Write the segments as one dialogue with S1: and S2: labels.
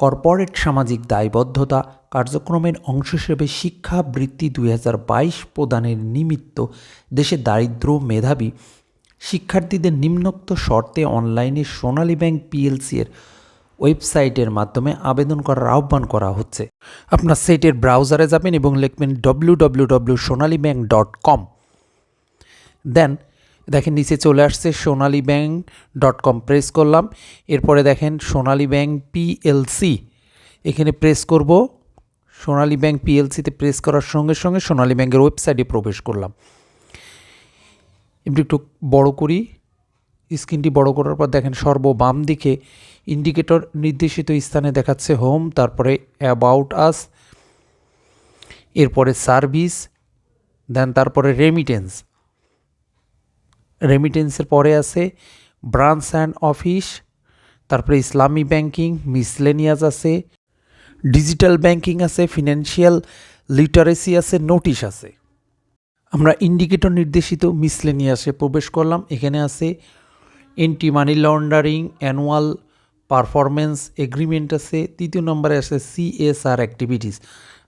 S1: Corporate সামাজিক দায়বদ্ধতা কার্যক্রমের অংশ হিসেবে শিক্ষাবৃত্তি 2022 প্রদানের নিমিত্ত দেশে দারিদ্র মেধাবী শিক্ষার্থীদের নিম্নোক্ত শর্তে অনলাইনে সোনালী ব্যাংক পিএলসি এর ওয়েবসাইটের মাধ্যমে আবেদন করার আহ্বান করা হচ্ছে। আপনার সাইটের ব্রাউজারে যাবেন এবং লিখবেন www.sonalibank.com। দেন দেখেন নিচে চলে আসছে sonalibank.com, প্রেস করলাম। এরপরে দেখেন সোনালী ব্যাংক পিএলসি, এখানে প্রেস করব। সোনালী ব্যাংক পিএলসিতে প্রেস করার সঙ্গে সঙ্গে সোনালী ব্যাংকের ওয়েবসাইটে প্রবেশ করলাম। একটু বড় করি, স্ক্রিনটি বড় করার পর দেখেন সর্ববাম দিকে ইন্ডিকেটর নির্দেশিত স্থানে দেখাচ্ছে হোম, তারপরে অ্যাবাউট আস, এরপরে সার্ভিস, দেন তারপরে রেমিটেন্সের পরে আছে ব্রাঞ্চ অ্যান্ড অফিস, তারপরে ইসলামী ব্যাংকিং, মিসলেনিয়াস আছে, ডিজিটাল ব্যাংকিং আছে, ফিনান্সিয়াল লিটারেসি আছে, নোটিশ আছে। আমরা ইন্ডিকেটর নির্দেশিত মিসলেনিয়াসে প্রবেশ করলাম। এখানে আছে anti money laundering, annual performance agreement আছে। তৃতীয় নম্বরে আছে সিএসআর অ্যাক্টিভিটিস।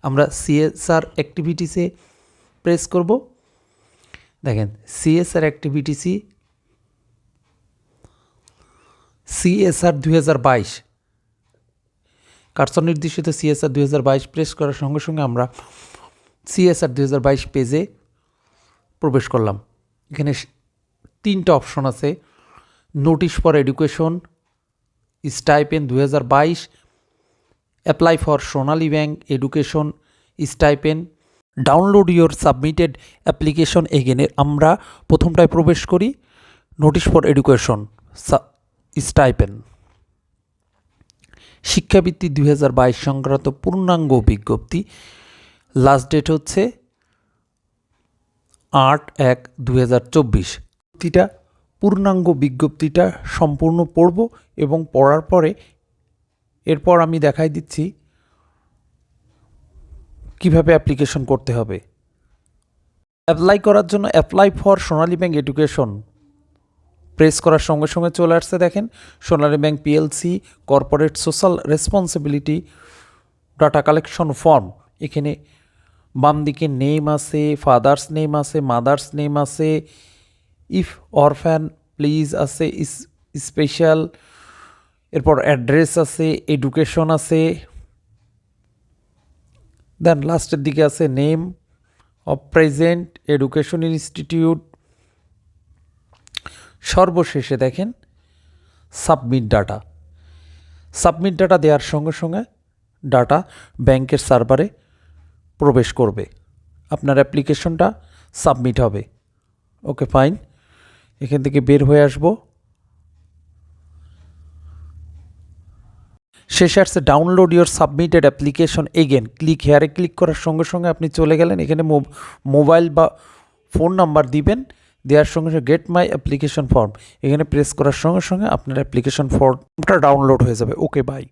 S1: আমরা সিএসআর অ্যাক্টিভিটিসে প্রেস করব। দেখেন সিএসআর সিএসআর 2022 কার্সর নির্দেশিত সিএসআর 2022 প্রেস করার সঙ্গে সঙ্গে আমরা সিএসআর 2022 পেজে প্রবেশ করলাম। এখানে 3টা অপশন আছে, notice for education, stipend 2022, apply for Sonali Bank education stipend, download your submitted application. এগেনে আমরা প্রথমটায় প্রবেশ করি, নোটিশ ফর এডুকেশন স্টাইপেন্ড। শিক্ষাবৃত্তি 2022 সংক্রান্ত পূর্ণাঙ্গ বিজ্ঞপ্তি, লাস্ট ডেট হচ্ছে 8/1/2024। পূর্ণাঙ্গ বিজ্ঞপ্তিটা সম্পূর্ণ পড়ব এবং পড়ার পরে এরপর আমি দেখাই দিচ্ছি কিভাবে অ্যাপ্লিকেশন করতে হবে। অ্যাপ্লাই করার জন্য apply for Sonali Bank education press করার সঙ্গে সঙ্গে চলে আসছে। দেখেন Sonali Bank PLC corporate social responsibility data collection form. এখানে বাম দিকে নেম আছে, ফাদার্স নেম আছে, মাদার্স নেম আছে, ইফ অরফ্যান প্লিজ আছে, স্পেশাল, এরপর অ্যাড্রেস আছে, এডুকেশন আছে, দেন লাস্টের দিকে আছে name of present education institute. সর্বশেষে দেখেন সাবমিট ডাটা দেওয়ার সঙ্গে সঙ্গে ডাটা ব্যাংকের সার্ভারে প্রবেশ করবে, আপনার অ্যাপ্লিকেশনটা সাবমিট হবে। ওকে ফাইন, এখান থেকে বের হয়ে আসব। শেষে আসছে download your submitted application again, click হেয়ারে ক্লিক করার সঙ্গে সঙ্গে আপনি চলে গেলেন। এখানে মোবাইল বা ফোন নাম্বার দিবেন, দেওয়ার সঙ্গে সঙ্গে গেট মাই অ্যাপ্লিকেশন ফর্ম, এখানে প্রেস করার সঙ্গে সঙ্গে আপনার অ্যাপ্লিকেশন ফর্মটা ডাউনলোড হয়ে যাবে। Okay bye.